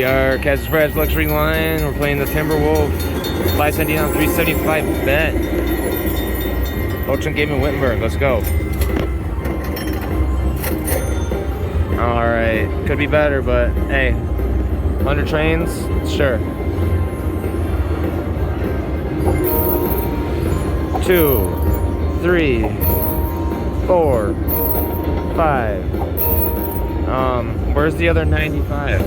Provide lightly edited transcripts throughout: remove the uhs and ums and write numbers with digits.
Our Cassis Fred's luxury line. We're playing the Timberwolf. 570 on 375 bet. Ocean Game in Wittenberg. Let's go. Alright. Could be better, but hey. 100 trains? Sure. 2, 3, 4, 5. Where's the other 95?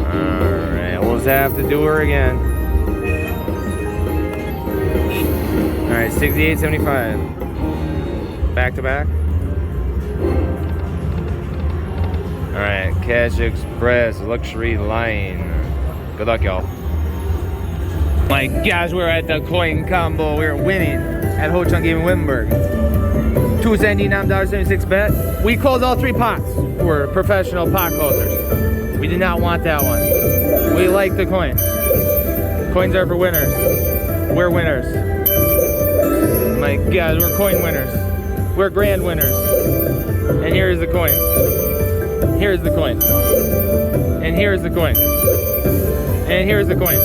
Alright, we'll just have to do her again. Alright, 68.75. Back to back. Alright, Cash Express luxury line. Good luck, y'all. My gosh, we're at the coin combo. We're winning at Ho Chunk Game in Wittenberg. $279.76 bet. We closed all 3 pots. We're professional pot closers. We did not want that one. We like the coins. Coins are for winners. We're winners. My God, we're coin winners. We're grand winners. And here's the coin. Here's the coin. And here's the coin. And here's the coin.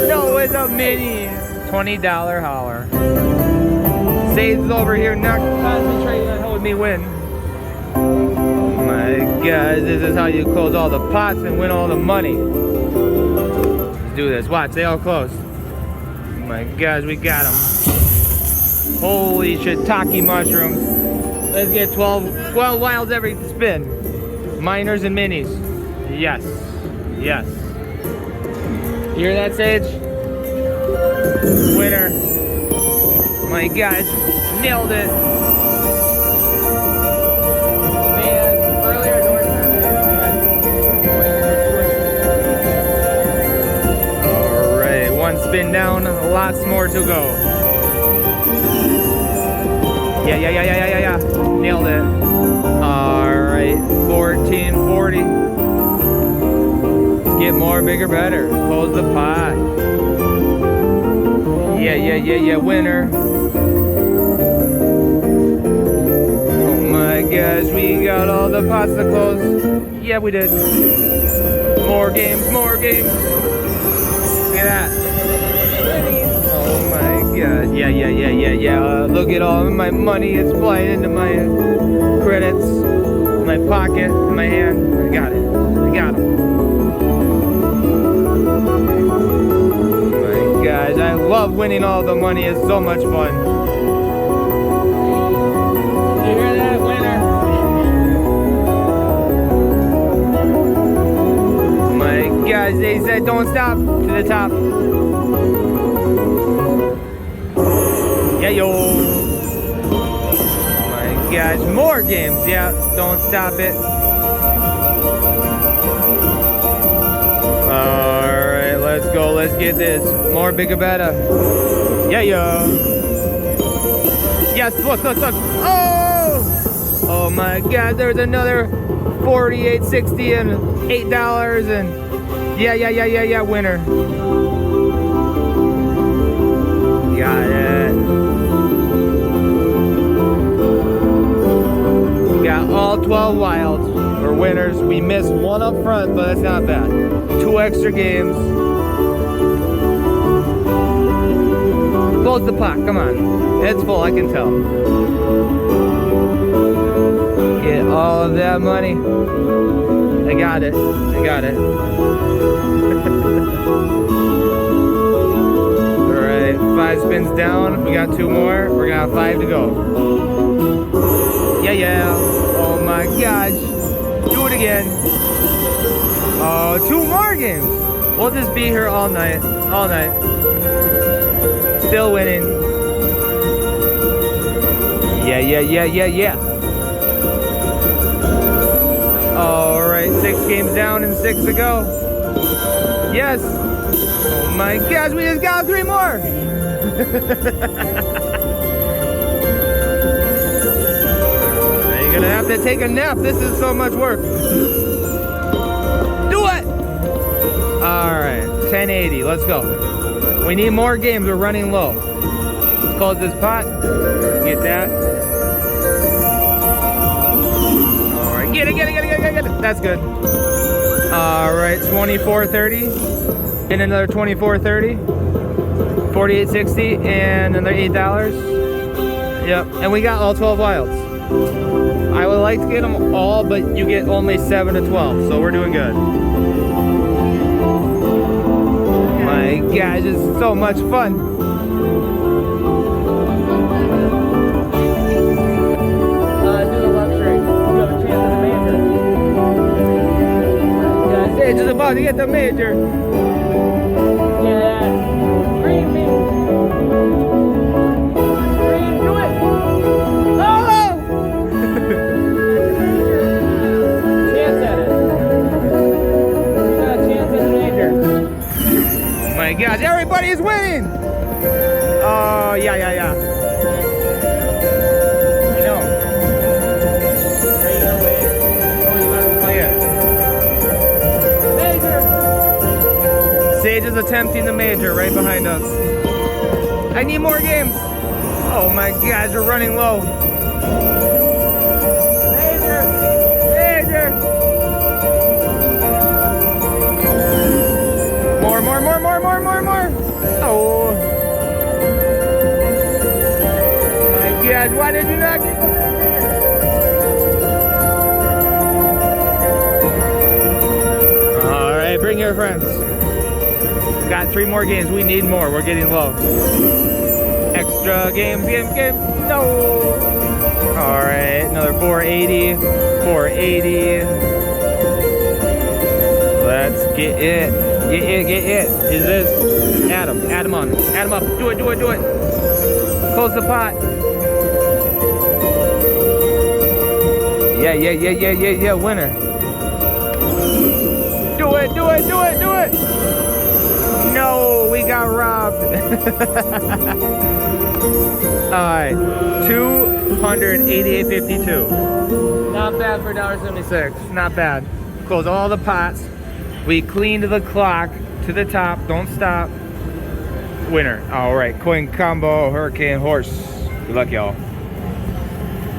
No, it's a mini. $20 hauler. Saves over here, not concentrating on helping me win. My God, this is how you close all the pots and win all the money. Let's do this. Watch, they all close. My gosh, we got them. Holy shiitake mushrooms. Let's get 12 wilds every spin. Minors and minis. Yes. Yes. You hear that, Sage? Winner. My gosh, nailed it. Man, earlier Alright, 1 spin down, lots more to go. Yeah. Nailed it. Alright, 1440. Let's get more, bigger, better. Close the pot. Yeah, winner. Oh my gosh, we got all the pots to close. Yeah, we did. More games. Look at that. Oh my god. Yeah. Look at all of my money. It's flying into my credits, my pocket, my hand. I got it. Guys, I love winning all the money. It's so much fun. You hear that, winner? My guys, they said don't stop to the top. Yeah, yo. My gosh, more games. Yeah, don't stop it. Let's go, let's get this. More, bigger, better. Yeah. Yes, look. Oh my God, there's another 48.60 and $8 and yeah, winner. Got it. Got all 12 wilds. We're winners. We missed 1 up front, but that's not bad. 2 extra games. Close the pot, come on. It's full, I can tell. Get all of that money. I got it. Alright, 5 spins down. We got 2 more. We're gonna have 5 to go. Yeah. Oh my gosh. Do it again. Oh, 2 more games. We'll just be here all night. Still winning. Yeah. Alright, 6 games down and 6 to go. Yes. Oh my gosh, we just got 3 more. You're gonna have to take a nap. This is so much work. Do it. Alright, 1080. Let's go. We need more games. We're running low. Let's close this pot. Get that. All right. Get it. That's good. All right, 24.30 and another 24.30, 48.60 and another $8. Yep, and we got all 12 wilds. I would like to get them all, but you get only 7 to 12, so we're doing good. My gosh, it's so much fun. Do the luxury. You have a chance at the major. Sage is about to get the major. Yeah. Green me. Green, do it. Oh! Chance at it. Got a chance at the major. My gosh, everybody is winning! Oh, yeah. I know. Are you gonna wait? Oh, you gotta play it. Major! Sage is attempting the major right behind us. I need more games! Oh my gosh, we're running low. Major! More. Oh. My God, why did you not get the major? All right, bring your friends. Got 3 more games. We need more. We're getting low. Extra games. No. All right, another 480. Let's get it. Get it. Is this Adam? Add him on. Add him up. Do it. Close the pot. Yeah. Winner. Do it. No, we got robbed. Alright. 288.52. Not bad for $1.76. Not bad. Close all the pots. We cleaned the clock to the top. Don't stop. Winner. Alright. Coin combo. Hurricane horse. Good luck, y'all.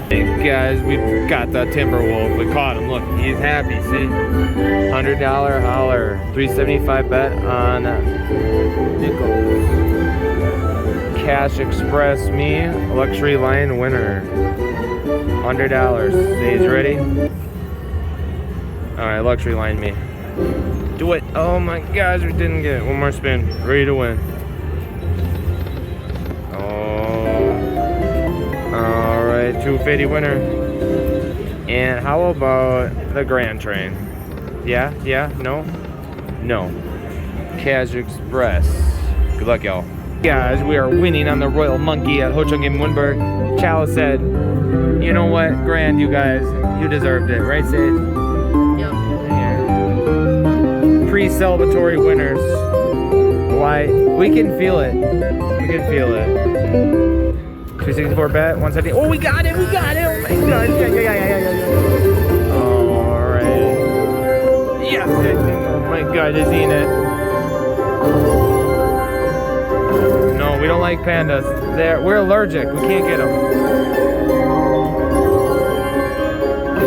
Hey guys, we got the Timberwolf. We caught him. Look, he's happy. See? $100 holler. $3.75 bet on Nichols. Cash Express me. Luxury line winner. $100. See, he's ready? Alright, luxury line me. Do it. Oh my gosh, we didn't get it. One more spin. Ready to win. Alright, 250 winner. And how about the Grand Train? Yeah? No? Cash Express. Good luck, y'all. Guys, we are winning on the Royal Monkey at Ho Chung in Wittenberg. Chow said, you know what, Grand, you guys, you deserved it. Right, Sage? Yep. Yeah. Pre-celebratory winners. Why? We can feel it. 264 bet, 170. Oh, we got it! Oh my god! Yeah. Alright. Yes! Oh my god, is he in it? No, we don't like pandas. We're allergic. We can't get them.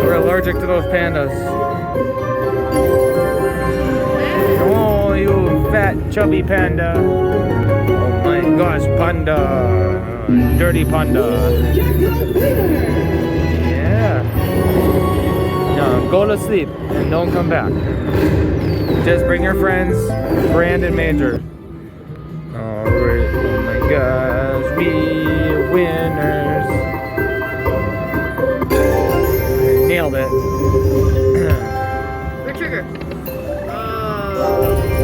We're allergic to those pandas. Oh, you fat, chubby panda. Oh my gosh, panda. Dirty panda. Yeah. No, go to sleep and don't come back. Just bring your friends, Brandon Major. Alright, oh my gosh, we winners. Nailed it. Retrigger.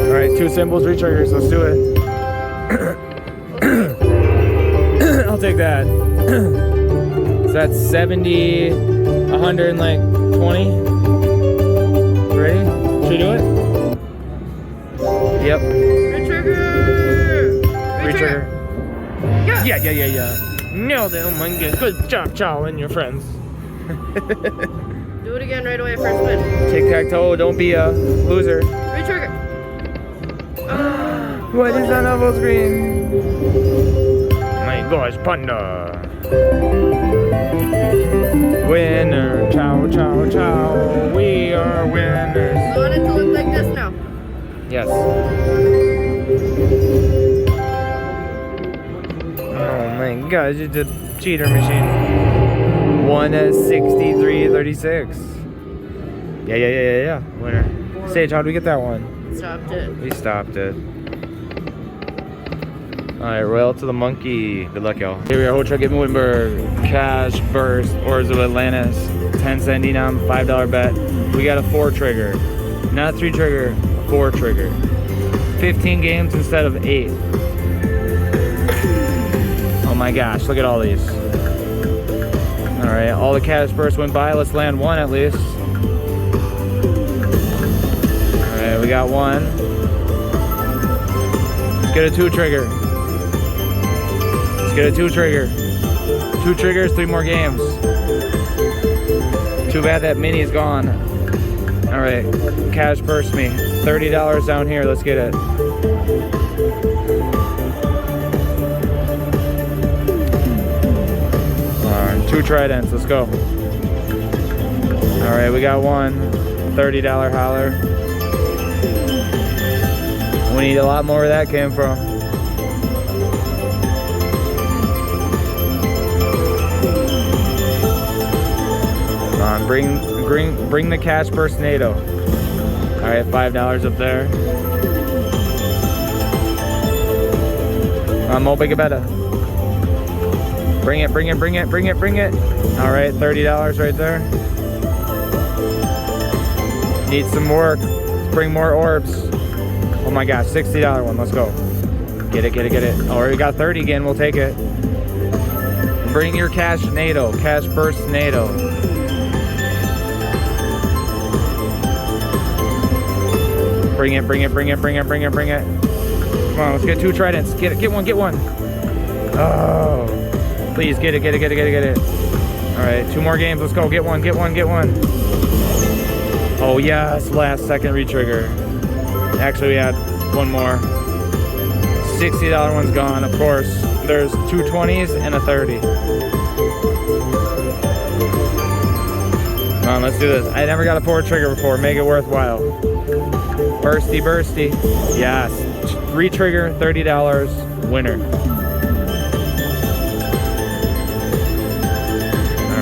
Alright, 2 symbols, retriggers, let's do it. I'll take that. So that's 70, 120. Ready? Should we do it? Yep. Retrigger. Yeah. Nailed it. Oh my god. Good job, Chow and your friends. Do it again right away, first win. Tic-tac-toe, don't be a loser. Retrigger. What is on the screen? My gosh, panda. Winner, chow. We are Yes. Oh my gosh, it's a cheater machine. 163.36. Yeah. Winner. Sage, how do we get that one? Stopped it. We stopped it. Alright, Royal to the Monkey. Good luck, y'all. Here we are, whole truck in Wittenberg. Cash Burst, Orbs of Atlantis. 10 denom, $5 bet. We got a 4 trigger. Not 3 trigger, 4 trigger. 15 games instead of 8. Oh my gosh, look at all these. Alright, all the Cash Burst went by. Let's land one at least. Alright, we got one. Let's get a 2 trigger. Let's get a 2 trigger. 2 triggers, 3 more games. Too bad that mini is gone. Alright, Cash Burst me. $30 down here, let's get it. Alright, 2 tridents, let's go. Alright, we got one. $30 holler. We need a lot more where that came from. Come on, bring the Cash Burst NATO. Alright, $5 up there. Mo bigga better. Bring it. Alright, $30 right there. Need some work. Let's bring more orbs. Oh my gosh, $60 one, let's go. Get it. Oh, we got 30 again, we'll take it. Bring your Cash NATO, Cash Burst NATO. Bring it. Come on, let's get 2 tridents. Get one. Oh, please get it. All right, 2 more games. Let's go. Get one. Oh yes, last second retrigger. Actually, we had one more. $60 one's gone. Of course, there's 2 20s and a 30. Come on, let's do this. I never got a 4 trigger before. Make it worthwhile. Bursty. Yes. 3 trigger, $30. Winner.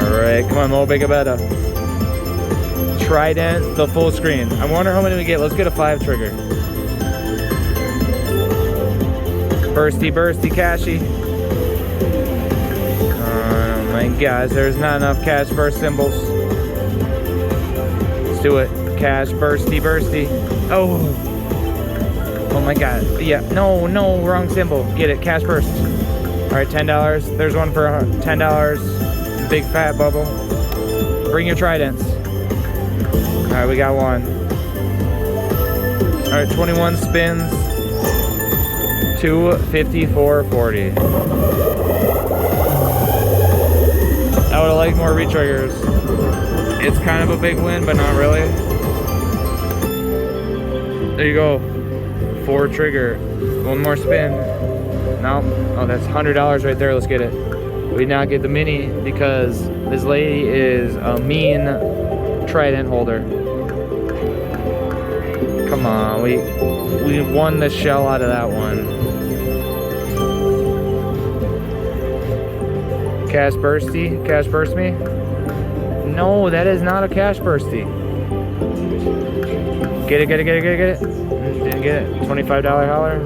Alright, come on, Mo Bigga Betta. Trident, the full screen. I wonder how many we get. Let's get a 5 trigger. Bursty, cashy. Oh my gosh, there's not enough Cash Burst symbols. Let's do it. Cash Bursty. Oh my god. Yeah, no, wrong symbol. Get it, Cash Burst. Alright, $10. There's one for $10. Big fat bubble. Bring your tridents. Alright, we got one. Alright, 21 spins. 254.40. I would have liked more retriggers. It's kind of a big win, but not really. There you go. 4 trigger. 1 more spin. No. Oh, that's $100 right there. Let's get it. We did not get the mini because this lady is a mean trident holder. Come on. We won the shell out of that one. Cash Burst me? No, that is not a Cash Bursty. Get it. Didn't get it. $25 holler.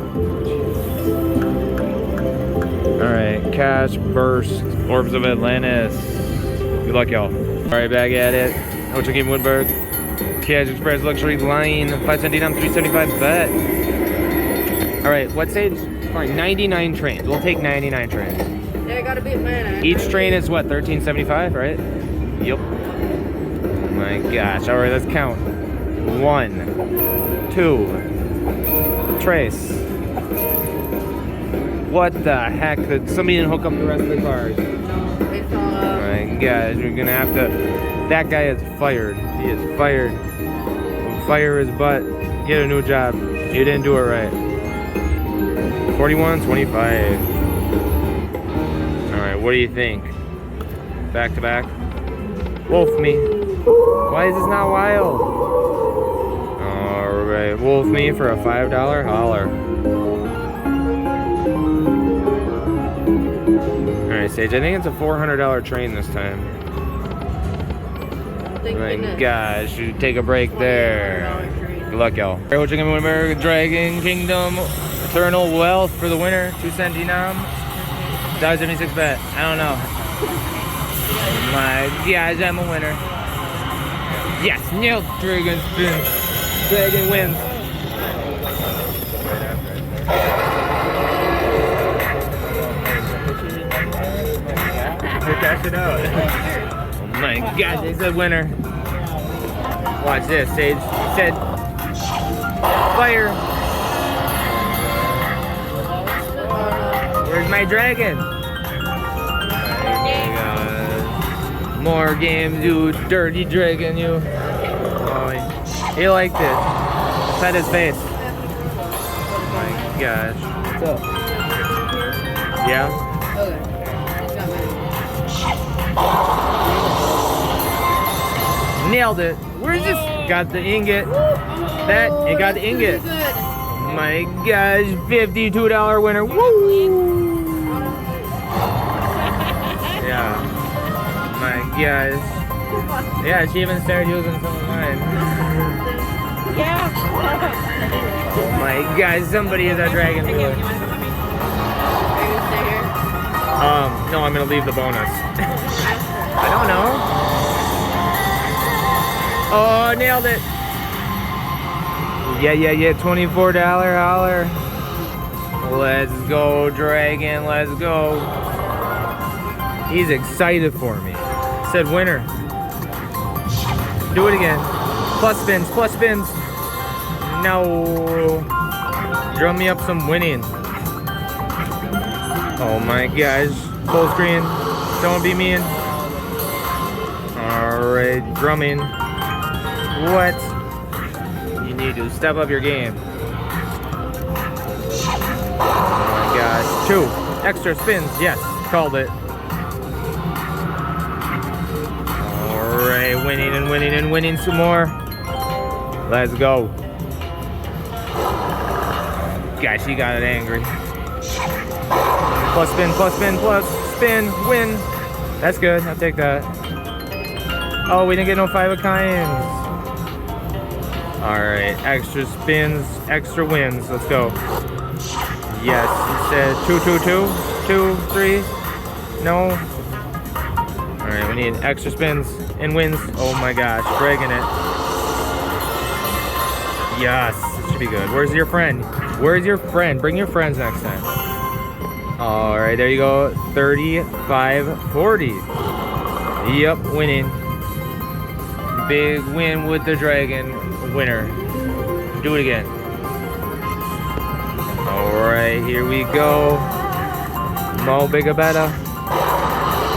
Alright, Cash Burst, Orbs of Atlantis. Good luck, y'all. Alright, back at it. Hotel Game Wittenberg. Cash Express Luxury Line. 5 cent denom, 375 bet. Alright, what stage? Fine, 99 trains. We'll take 99 trains. Yeah, I gotta be a man. Each train is what, $13.75, right? Yep. Oh my gosh. Alright, let's count. 1, 2. Trace. What the heck? Somebody didn't hook up the rest of the cars. They fell Oh out. my gosh, we're gonna have to. That guy is fired. He is fired. Fire his butt. Get a new job. You didn't do it right. 41.25. Alright, what do you think? Back to back? Wolf me. Why is this not wild? Alright, right, wolf me for a $5 holler. All right, Sage. I think it's a $400 train this time. Oh my gosh, you take a break there. Good luck, y'all. Arrow Chicken Wittenberg, Dragon Kingdom, Eternal Wealth for the winner. 2 cent denom. $1.76 bet. I don't know. My gosh, I'm a winner. Yes, nailed Dragon spin. Dragon wins. Cash it out. Oh my gosh, it's a winner. Watch this, Sage. It said fire. Where's my dragon? More games, you dirty dragon, you. Oh, he liked it. Pet his face. Oh my gosh. What's up? Yeah? Okay. Nailed it. Where's this? Got the ingot. That, it got the ingot. Oh my gosh, $52 winner. Woo! Yeah. My gosh. Yeah, she even started using some of mine. Yeah. Oh my gosh, somebody is a dragon dealer. Are you gonna stay here? No, I'm gonna leave the bonus. I don't know. Oh, nailed it. Yeah, $24 holler. Let's go, dragon, let's go. He's excited for me. Said winner. Do it again. Plus spins, plus spins. No. Drum me up some winning. Oh my gosh. Full screen. Don't be mean. Alright, drumming. What? You need to step up your game. Oh my gosh. 2 extra spins. Yes, called it. Alright, winning and winning and winning some more. Let's go. Gosh, he got it angry. Plus spin, plus spin, plus spin, win. That's good. I'll take that. Oh, we didn't get no 5 of kinds. Alright, extra spins, extra wins. Let's go. Yes, he said 2, 2, 2, 2, 3. No. Alright, we need extra spins and wins. Oh my gosh, dragging it. Yes, it should be good. Where's your friend? Where's your friend? Bring your friends next time. Alright, there you go. 35-40. Yep, winning. Big win with the dragon. Winner. Do it again. Alright, here we go. Mo bigger better.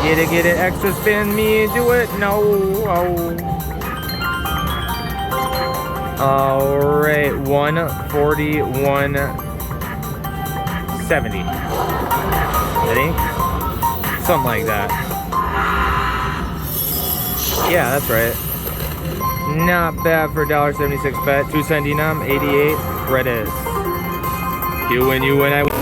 Get it, extra spin me, do it. No. Oh. Alright, 141.70. I think. Something like that. Yeah, that's right. Not bad for $1.76 bet. 2 cent denom, 88 credits. You win, I win.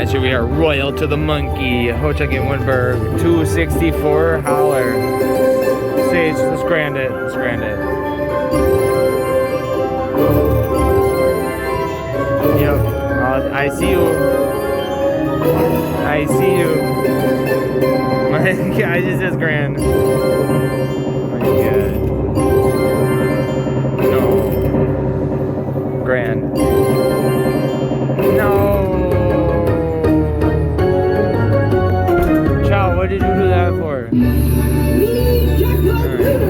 Last year we are royal to the monkey. Ho Chunk in Wittenberg. 264 holler. Sage, let's grand it. Let's grand it. Yep. I see you. I see you. I just says grand. My God. No. Grand. No. Chow, what did you do that for?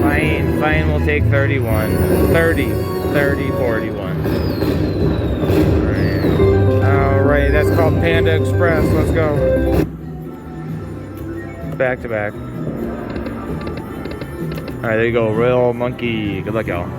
Alright, fine, we'll take 31. 30, 41. Alright, that's called Panda Express. Let's go. Back to back. Alright, there you go. Royal Monkey. Good luck, y'all.